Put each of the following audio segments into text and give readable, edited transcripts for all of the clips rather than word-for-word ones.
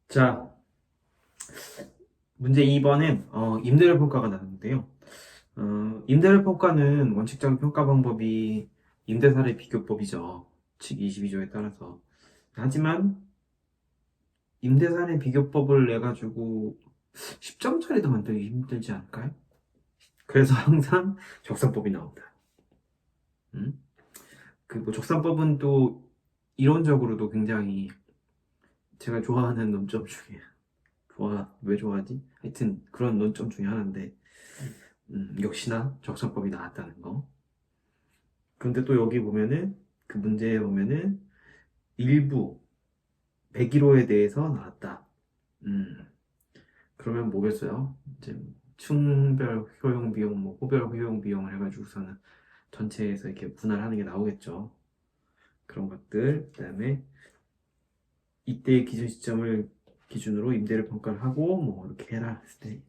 자, 문제 2번은 임대료 평가가 나왔는데요. 임대료 평가는 원칙적인 평가 방법이 임대사례 비교법이죠. 칙 22조에 따라서. 하지만 임대사례 비교법을 내가지고 10점짜리도 만들기 힘들지 않을까요? 그래서 항상 적산법이 나온다. 그 뭐 적산법은 또 이론적으로도 굉장히 제가 좋아하는 논점 중에 왜 좋아하지? 하여튼 그런 논점 중에 하나인데 역시나 적산법이 나왔다는 거. 근데 또 여기 보면은 그 문제에 보면은 일부 101호에 대해서 나왔다. 음, 그러면 뭐겠어요? 이제 충별 효용 비용, 뭐 호별 효용 비용을 해가지고서는 전체에서 이렇게 분할하는 게 나오겠죠. 그런 것들. 그다음에 이때의 기준 시점을 기준으로 임대를 평가를 하고 뭐 이렇게 해라 했을 때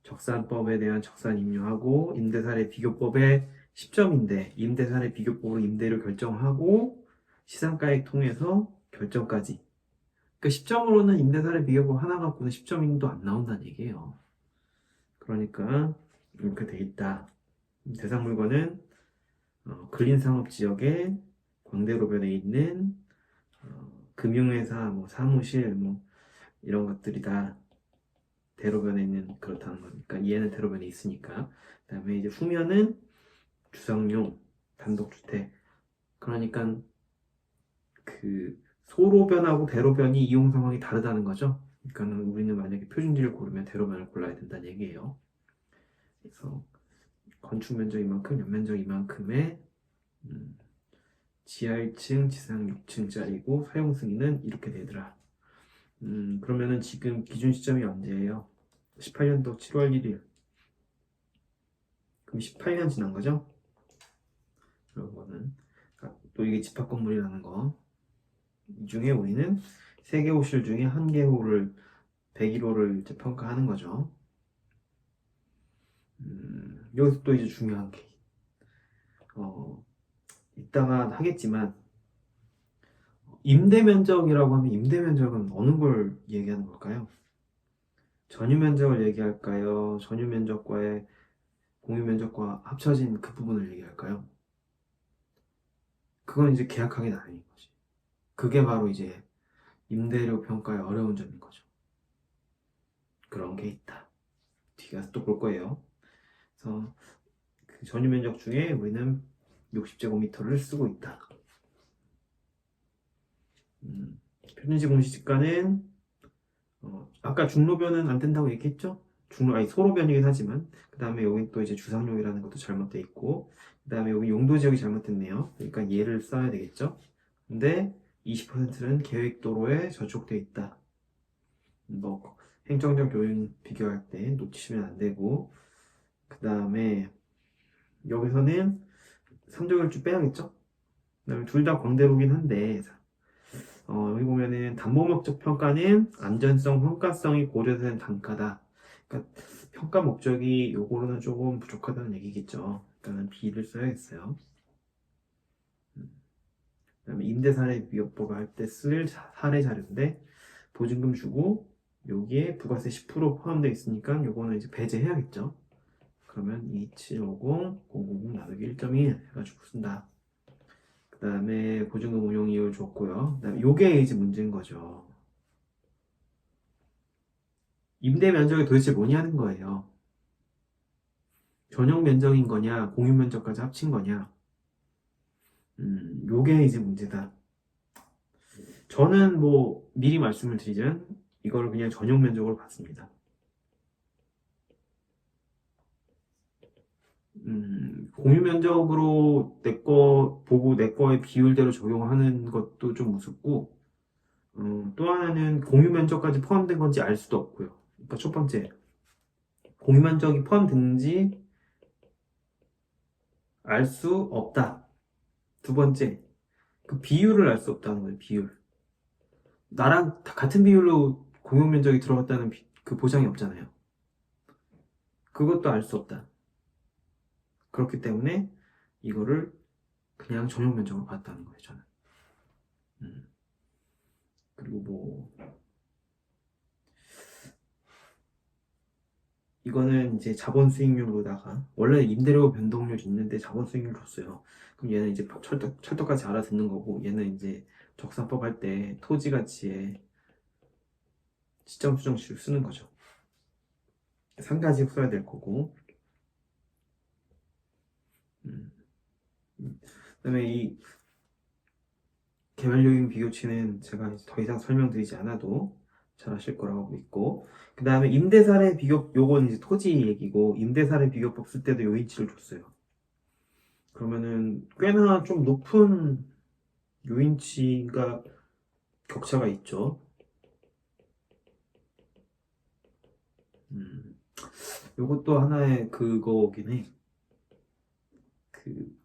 적산법에 대한 적산 임료하고 임대사례 비교법에 10점인데 임대사례 비교법으로 임대료 결정하고 시상가액 통해서 결정까지. 그러니까 10점으로는 임대사례 비교법 하나 갖고는 10점도 안 나온다는 얘기예요. 그러니까 이렇게 돼 있다. 대상 물건은 근린상업지역에 광대로변에 있는 금융회사, 뭐 사무실, 뭐 이런 것들이다. 대로변에 있는 그렇다는 거니까 얘는 대로변에 있으니까. 그다음에 이제 후면은 주상용 단독주택. 그러니까 그 소로변하고 대로변이 이용 상황이 다르다는 거죠. 그러니까 우리는 만약에 표준지를 고르면 대로변을 골라야 된다는 얘기예요. 그래서 건축 면적 이만큼, 연면적 이만큼의 지하 1층, 지상 6층짜리고 사용 승인은 이렇게 되더라. 그러면은 지금 기준 시점이 언제예요? 18년도 7월 1일. 그럼 18년 지난 거죠? 그런 거는. 또 이게 집합 건물이라는 거. 이 중에 우리는 3개 호실 중에 1개 호를 101호를 이제 평가하는 거죠. 여기서 또 이제 중요한 게 이따가 하겠지만 임대 면적이라고 하면 임대 면적은 어느 걸 얘기하는 걸까요? 전유 면적을 얘기할까요? 전유 면적과의 공유 면적과 합쳐진 그 부분을 얘기할까요? 그건 이제 계약하기 나름인 거지. 그게 바로 이제 임대료 평가의 어려운 점인 거죠. 그런 게 있다. 뒤에 가서 또 볼 거예요. 그래서 그 전유 면적 중에 우리는 60제곱미터를 쓰고 있다. 표준시 공시지가는 아까 중로변은 안 된다고 얘기했죠? 소로변이긴 하지만 그 다음에 여기 또 이제 주상용이라는 것도 잘못돼 있고 그 다음에 여기 용도 지역이 잘못됐네요. 그러니까 얘를 써야 되겠죠? 근데 20%는 계획도로에 저촉돼 있다. 뭐 행정적 요인 비교할 때 놓치시면 안 되고 그 다음에 여기서는 삼조일주 빼야겠죠? 그 다음에 둘 다 광대로긴 한데 여기 보면은 담보 목적 평가는 안전성, 평가성이 고려된 단가다. 그러니까 평가 목적이 요거로는 조금 부족하다는 얘기겠죠. 그러니까 B를 써야겠어요. 그다음에 임대사례 비교법을 할 때 쓸 사례 자료인데 보증금 주고 여기에 부가세 10% 포함되어 있으니까 요거는 이제 배제해야겠죠. 그러면 2750 000 나누기 1.1 해가지고 쓴다. 그 다음에 보증금 운용 이율 줬고요. 그 다음에 요게 이제 문제인 거죠. 임대 면적이 도대체 뭐냐는 거예요. 전용 면적인 거냐, 공유 면적까지 합친 거냐. 요게 이제 문제다. 저는 뭐 미리 말씀을 드리자면 이걸 그냥 전용 면적으로 봤습니다. 공유 면적으로 내 거 보고 내 거의 비율대로 적용하는 것도 좀 우습고, 또 하나는 공유 면적까지 포함된 건지 알 수도 없고요. 그러니까 첫 번째, 공유 면적이 포함됐는지 알 수 없다. 두 번째, 그 비율을 알 수 없다는 거예요, 비율. 나랑 같은 비율로 공용 면적이 들어갔다는 그 보장이 없잖아요. 그것도 알 수 없다. 그렇기 때문에 이거를 그냥 전용 면적으로 봤다는 거예요, 저는. 음. 그리고 뭐 이거는 이제 자본 수익률로다가 원래 임대료 변동률이 있는데 자본 수익률 줬어요. 그럼 얘는 이제 찰떡같이 알아듣는 거고 얘는 이제 적산법 할 때 토지 가치에 시점 수정식을 쓰는 거죠. 3가지 써야 될 거고 음. 그다음에 이 개별요인 비교치는 제가 이제 더 이상 설명드리지 않아도 잘 아실 거라고 믿고 그 다음에 임대사례 비교 요건 이제 토지 얘기고 임대사례 비교법 쓸 때도 요인치를 줬어요. 그러면은 꽤나 좀 높은 요인치가 격차가 있죠. 음, 요것도 하나의 그거긴 해. 그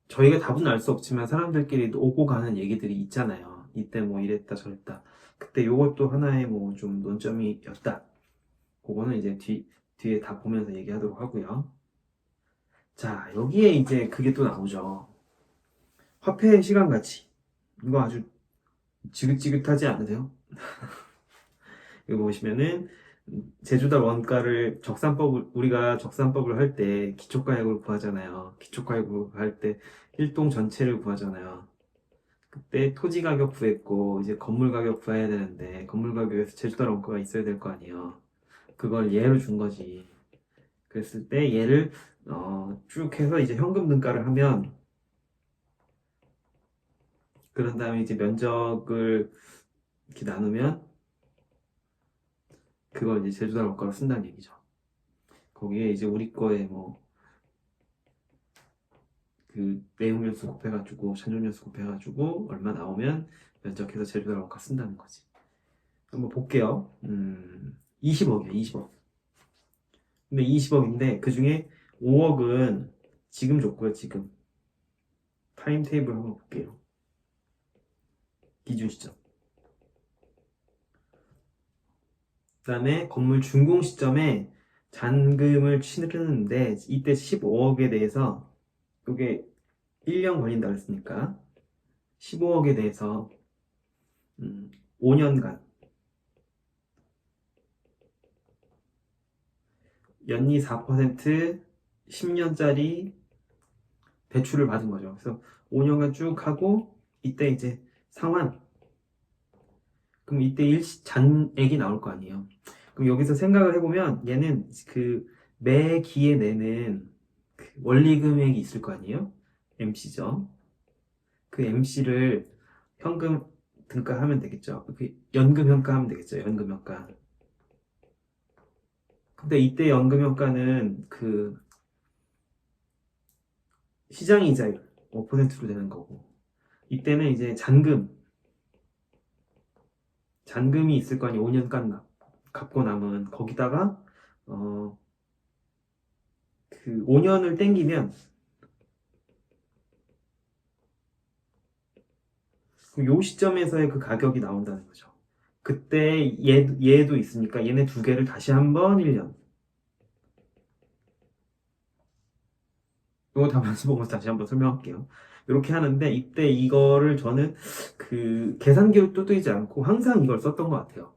저희가 답은 알 수 없지만 사람들끼리 오고 가는 얘기들이 있잖아요. 이때 뭐 이랬다 저랬다. 그때 요것도 하나의 뭐 좀 논점이었다. 그거는 이제 뒤에 다 보면서 얘기하도록 하고요. 자, 여기에 이제 그게 또 나오죠. 화폐의 시간 가치. 이거 아주 지긋지긋하지 않으세요? 이거 보시면은 제주달 원가를 우리가 적산법을 할 때 기초가액으로 구하잖아요. 기초가액으로 할 때 일동 전체를 구하잖아요. 그때 토지 가격 구했고 이제 건물 가격 구해야 되는데 건물 가격에서 제주달 원가가 있어야 될 거 아니에요. 그걸 예로 준 거지. 그랬을 때 얘를 쭉 해서 이제 현금 등가를 하면 그런 다음에 이제 면적을 이렇게 나누면 그걸 이제 제주달 원가로 쓴다는 얘기죠. 거기에 이제 우리 거에 뭐 그 내용 연수 곱해가지고 잔존 연수 곱해가지고 얼마 나오면 면적해서 제주달 원가 쓴다는 거지. 한번 볼게요. 20억이야, 20억. 근데 20억인데 그 중에 5억은 지금 줬고요, 지금. 타임 테이블 한번 볼게요. 기준 시점. 그다음에 건물 준공 시점에 잔금을 치르는데 이때 15억에 대해서 이게 1년 걸린다 그랬으니까 15억에 대해서 5년간 연리 4% 10년짜리 대출을 받은 거죠. 그래서 5년간 쭉 하고 이때 이제 상환 그럼 이때 잔액이 나올 거 아니에요. 그럼 여기서 생각을 해보면 얘는 그 매 기에 내는 그 원리 금액이 있을 거 아니에요? MC죠. 그 MC를 현금 등가하면 되겠죠. 그 연금 현가하면 되겠죠. 연금 현가. 근데 이때 연금 현가는 그 시장 이자율 5%로 되는 거고 이때는 이제 잔금이 있을 거 아니에요. 5년간 갚고 남은 거기다가 어 그 5년을 땡기면 요 시점에서의 그 가격이 나온다는 거죠. 그때 얘도 있으니까 얘네 두 개를 다시 한번 1년. 이거 답안지 보면서 다시 한번 설명할게요. 이렇게 하는데 이때 이거를 저는 그 계산기로 두드리지 않고 항상 이걸 썼던 것 같아요.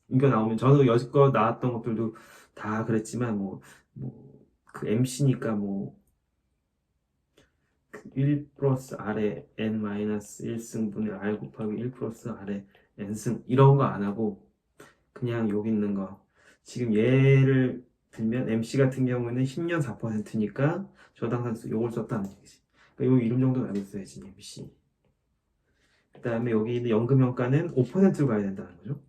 이거 나오면 저는 여지껏 나왔던 것들도 다 그랬지만 그 MC니까 그1 플러스 R에 N 마이너스 1승분의 R 곱하기 1 플러스 R에 N승 이런 거 안 하고 그냥 여기 있는 거 지금 예를 들면 MC 같은 경우는 10년 4%니까 저당산수 요걸 썼다는 얘기지. 그러니까 요 이름 정도는 알고 있어야지 MC. 그 다음에 여기 있는 연금형가는 5%로 가야 된다는 거죠.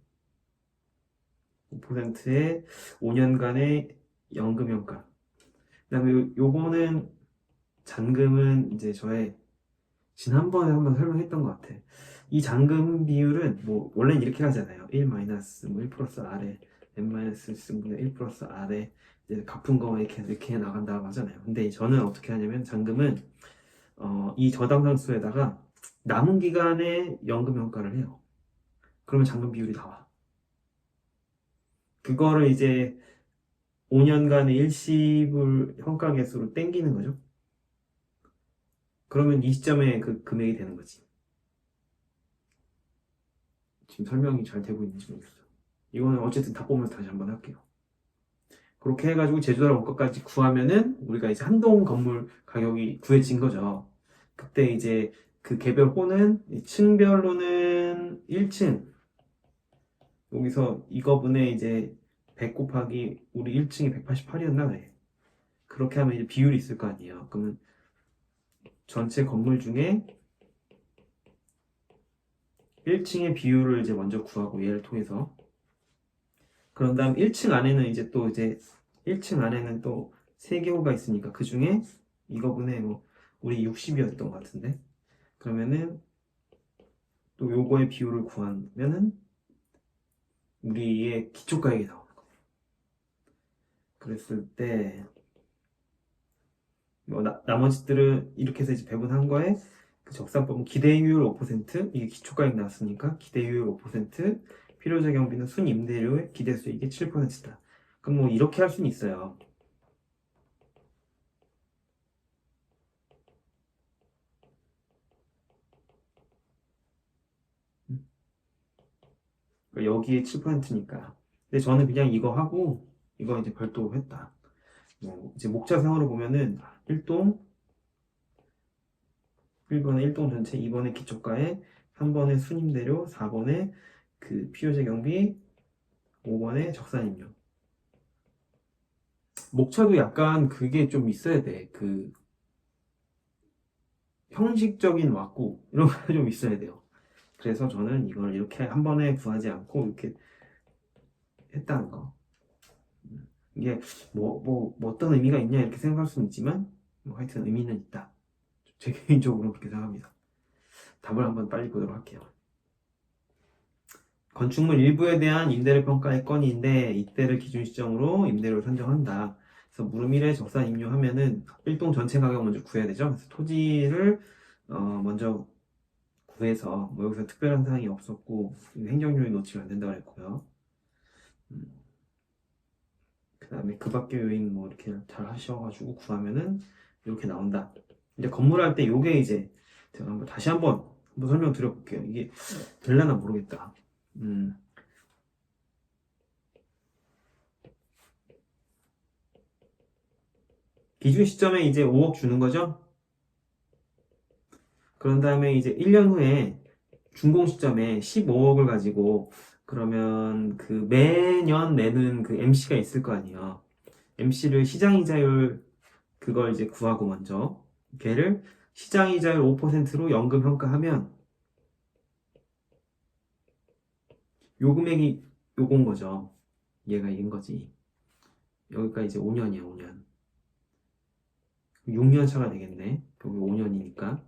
5%의 5년간의 연금형가. 그 다음에 요거는 잔금은 이제 저의 지난번에 한번 설명했던 것 같아. 이 잔금 비율은 뭐 원래는 이렇게 하잖아요. 1 마이너스 뭐1 플러스 R에 n 마이너스 1승분의 1 플러스 R에 이제 갚은 거 이렇게 나간다고 하잖아요. 근데 저는 어떻게 하냐면 잔금은 이 저당상수에다가 남은 기간의 연금 평가를 해요. 그러면 잔금 비율이 나와. 그거를 이제 5년간의 일시불 현가 개수로 땡기는 거죠. 그러면 이 시점에 그 금액이 되는 거지. 지금 설명이 잘 되고 있는지 모르겠어요. 이거는 어쨌든 다 보면서 다시 한번 할게요. 그렇게 해가지고 제조달 원가까지 구하면은 우리가 이제 한동 건물 가격이 구해진 거죠. 그때 이제 그 개별 호는 층별로는 1층 여기서 이거분의 이제 100 곱하기 우리 1층이 188이었나 그래. 그렇게 하면 이제 비율이 있을 거 아니에요. 그러면 전체 건물 중에 1층의 비율을 이제 먼저 구하고 얘를 통해서 그런 다음 1층 안에는 이제 또 이제 1층 안에는 또 3개 호가 있으니까 그 중에 이거분의 뭐 우리 60이었던 것 같은데 그러면은 또 요거의 비율을 구하면은 우리의 기초가액이 나오는 거예요. 그랬을 때 뭐 나머지들은 이렇게 해서 이제 배분한 거에 그 적산법은 기대이율 5% 이게 기초가액 나왔으니까 기대이율 5% 필요자 경비는 순임대료의 기대수익이 7%다. 그럼 뭐 이렇게 할 수는 있어요. 여기에 7%니까. 근데 저는 그냥 이거 하고 이거 이제 별도로 했다. 뭐 이제 목차상으로 보면은 1동 1번에 1동 전체, 2번에 기초가액, 3번에 순임대료, 4번에 그 필요재 경비, 5번에 적산임료. 목차도 약간 그게 좀 있어야 돼. 그 형식적인 왁구 이런 거 좀 있어야 돼요. 그래서 저는 이걸 이렇게 한 번에 구하지 않고 이렇게 했다는 거. 이게 뭐 어떤 의미가 있냐 이렇게 생각할 수는 있지만 뭐 하여튼 의미는 있다. 제 개인적으로 그렇게 생각합니다. 답을 한번 빨리 보도록 할게요. 건축물 일부에 대한 임대료 평가의 건인데 이때를 기준 시점으로 임대료를 산정한다. 그래서 물음 1에 적산 임료하면은 일동 전체 가격 먼저 구해야 되죠. 그래서 토지를 먼저 구해서 뭐 여기서 특별한 사항이 없었고 행정요인 놓치면 안 된다고 했고요. 그 다음에 그 밖의 요인 뭐 이렇게 잘 하셔가지고 구하면은 이렇게 나온다. 이제 건물 할 때 요게 이제 제가 한번 다시 한번 설명 드려볼게요. 이게 될려나 모르겠다. 기준 시점에 이제 5억 주는 거죠. 그런 다음에 이제 1년 후에 준공 시점에 15억을 가지고 그러면 그 매년 내는 그 MC가 있을 거 아니에요. MC를 시장이자율 그걸 이제 구하고 먼저 걔를 시장이자율 5%로 연금 평가하면 요 금액이 요건 거죠. 얘가 이긴 거지. 여기가 이제 5년이야, 5년. 6년 차가 되겠네. 여기 5년이니까.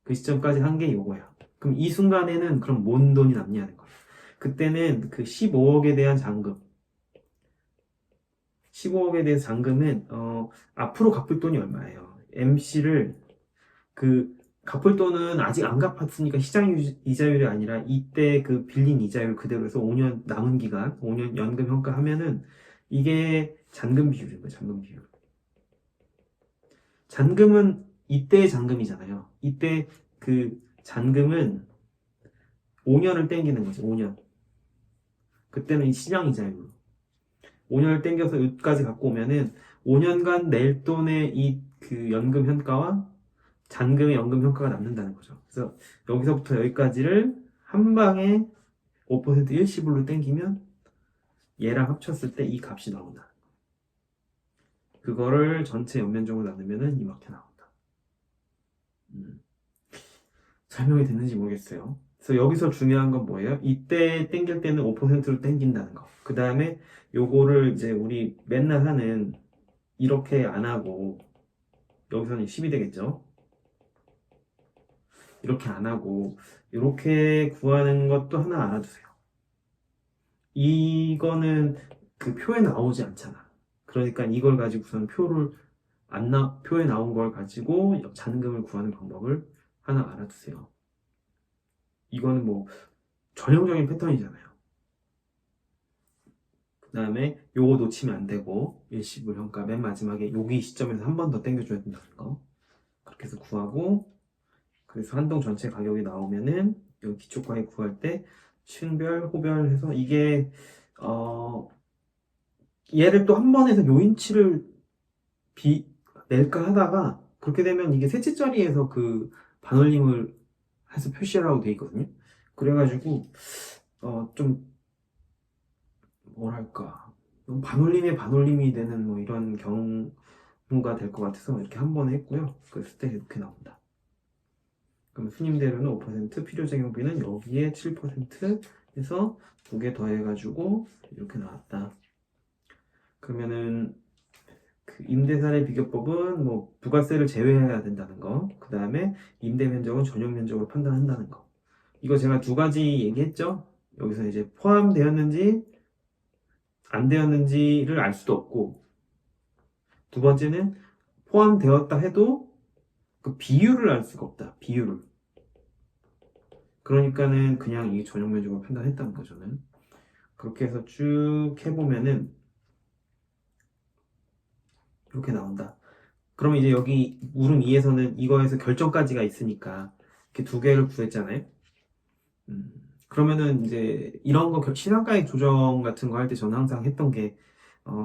그 시점까지 한 게 요거야. 그럼 이 순간에는 그럼 뭔 돈이 남냐는 거야. 그때는 그 15억에 대한 잔금. 15억에 대한 잔금은 앞으로 갚을 돈이 얼마예요? MC를 그 갚을 돈은 아직 안 갚았으니까 시장 이자율이 아니라 이때 그 빌린 이자율 그대로 해서 5년 남은 기간, 5년 연금 평가하면은 이게 잔금 비율인 거예요, 잔금 비율. 잔금은 이때의 잔금이잖아요. 이때 그 잔금은 5년을 땡기는 거죠, 5년. 그때는 시장 이자율로. 5년을 땡겨서 여기까지 갖고 오면은 5년간 낼 돈의 이 그 연금 현가와 잔금의 연금 현가가 남는다는 거죠. 그래서 여기서부터 여기까지를 한 방에 5% 일시불로 땡기면 얘랑 합쳤을 때 이 값이 나온다. 그거를 전체 연면적으로 나누면은 이렇게 나온다. 설명이 됐는지 모르겠어요. 그래서 여기서 중요한 건 뭐예요? 이때 땡길 때는 5%로 땡긴다는 거. 그 다음에 요거를 이제 우리 맨날 하는 이렇게 안 하고 여기서는 10이 되겠죠? 이렇게 안 하고 이렇게 구하는 것도 하나 알아두세요. 이거는 그 표에 나오지 않잖아. 그러니까 이걸 가지고선 표에 나온 걸 가지고 잔금을 구하는 방법을 하나 알아두세요. 이거는 뭐 전형적인 패턴이잖아요. 그 다음에 요거 놓치면 안 되고 일시불 평가 맨 마지막에 여기 시점에서 한 번 더 땡겨줘야 된다는 거. 그렇게 해서 구하고 그래서 한동 전체 가격이 나오면은 여기 기초가액 구할 때 층별, 호별 해서 이게 어 얘를 또 한 번에서 요인치를 낼까 하다가 그렇게 되면 이게 셋째 자리에서 그 반올림을 해서 표시를 하고 돼 있거든요. 그래가지고 좀 뭐랄까 너무 반올림에 반올림이 되는 뭐 이런 경우가 될 것 같아서 이렇게 한 번 했고요. 그랬을 때 이렇게 나온다. 그럼 순임대료는 5%, 필요적용비는 여기에 7% 해서 두 개 더해가지고 이렇게 나왔다. 그러면은 그 임대사례 비교법은 뭐 부가세를 제외해야 된다는 거, 그 다음에 임대 면적은 전용 면적으로 판단한다는 거. 이거 제가 두 가지 얘기했죠. 여기서 이제 포함되었는지 안 되었는지를 알 수도 없고, 두 번째는 포함되었다 해도 그 비율을 알 수가 없다. 비율을. 그러니까는 그냥 이게 전용 면적으로 판단했다는 거죠. 저는. 그렇게 해서 쭉 해보면은 이렇게 나온다. 그러면 이제 여기 물음 2에서는 이거에서 결정까지가 있으니까 이렇게 두 개를 구했잖아요. 그러면은 이제 이런 거 시간가액 조정 같은 거 할 때 저는 항상 했던 게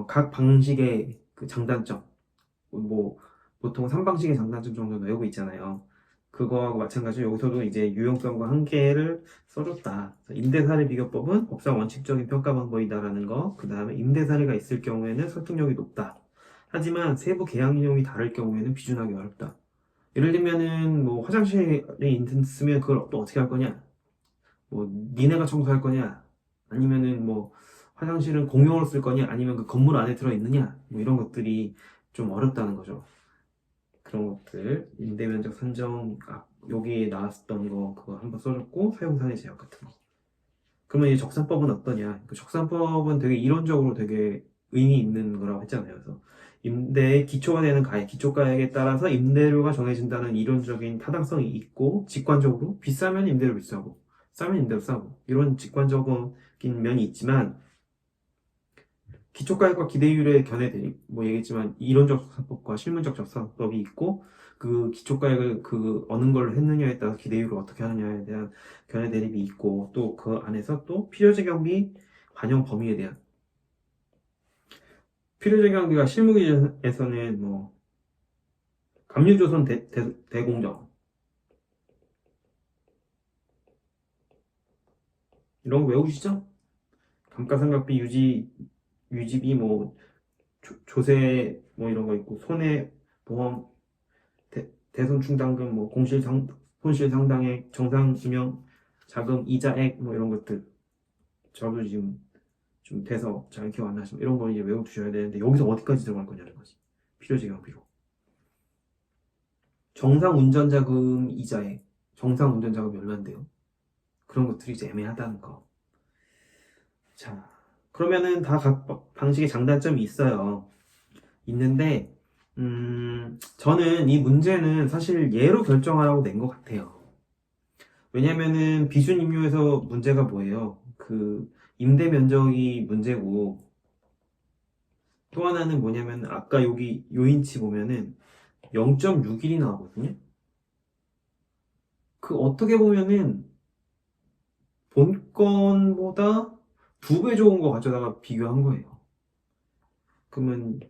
각 방식의 그 장단점 뭐 보통 3방식의 장단점 정도 외우고 있잖아요. 그거하고 마찬가지로 여기서도 이제 유용성과 한계를 써줬다. 임대사례 비교법은 법상 원칙적인 평가 방법이다라는 거, 그 다음에 임대사례가 있을 경우에는 설득력이 높다. 하지만 세부 계약 내용이 다를 경우에는 비준하기 어렵다. 예를 들면은 뭐 화장실에 있으면 그걸 또 어떻게 할 거냐? 뭐 니네가 청소할 거냐? 아니면은 뭐 화장실은 공용으로 쓸 거냐? 아니면 그 건물 안에 들어 있느냐? 뭐 이런 것들이 좀 어렵다는 거죠. 그런 것들 임대면적 산정 여기 나왔었던 거 그거 한번 써줬고 사용사례 제약 같은 거. 그러면 이 적산법은 어떠냐? 그 적산법은 되게 이론적으로 되게 의미 있는 거라고 했잖아요. 그래서 임대의 기초가 되는 가액, 기초가액에 따라서 임대료가 정해진다는 이론적인 타당성이 있고 직관적으로 비싸면 임대료 비싸고 싸면 임대료 싸고 이런 직관적인 면이 있지만 기초가액과 기대율의 견해 대립, 뭐 얘기했지만 이론적 적산법과 실문적 적산법이 있고 그 기초가액을 그 어느 걸로 했느냐에 따라서 기대율을 어떻게 하느냐에 대한 견해 대립이 있고 또 그 안에서 또 필요적용비 반영 범위에 대한 필요적용비가 실무기준에서는 뭐 감유조선 대공정 이런 거 외우시죠? 감가상각비 유지비 뭐 조세 뭐 이런 거 있고 손해보험 대손충당금, 뭐 손실 상당액, 정상 임용 자금, 이자액 뭐 이런 것들 저도 지금 좀 돼서 잘 기억 안 나시면 이런 거 이제 외워두셔야 되는데 여기서 어디까지 들어갈 거냐는 거지. 필요지경비로. 정상 운전자금 이자액, 정상 운전자금이 얼마인데요? 그런 것들이 이제 애매하다는 거. 자, 그러면은 다 각 방식의 장단점이 있어요. 있는데 저는 이 문제는 사실 예로 결정하라고 낸 것 같아요. 왜냐면은 비준 임료에서 문제가 뭐예요? 그 임대 면적이 문제고 또 하나는 뭐냐면 아까 여기 요인치 보면은 0.61이 나오거든요. 그 어떻게 보면은 본건보다 2배 좋은 거 가져다가 비교한 거예요. 그러면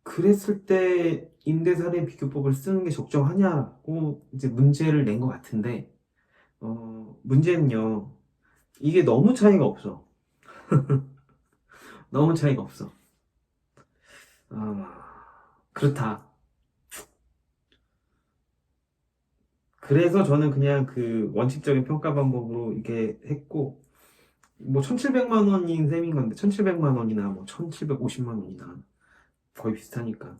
그랬을 때 임대사례 비교법을 쓰는 게 적정하냐고 이제 문제를 낸 것 같은데 문제는요. 이게 너무 차이가 없어. 너무 차이가 없어. 그렇다. 그래서 저는 그냥 그 원칙적인 평가 방법으로 이렇게 했고, 뭐 1,700만 원인 셈인 건데, 1,700만 원이나 뭐 1,750만 원이나 거의 비슷하니까.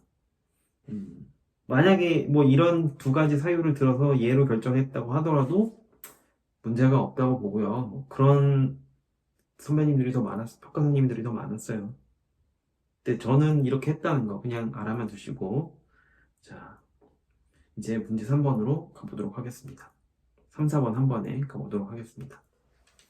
만약에 뭐 이런 두 가지 사유를 들어서 예로 결정했다고 하더라도 문제가 없다고 보고요. 뭐 그런 선배님들이 더 평가 선생님들이 더 많았어요. 근데 저는 이렇게 했다는 거 그냥 알아만 두시고, 자, 이제 문제 3번으로 가보도록 하겠습니다. 3, 4번 한 번에 가보도록 하겠습니다.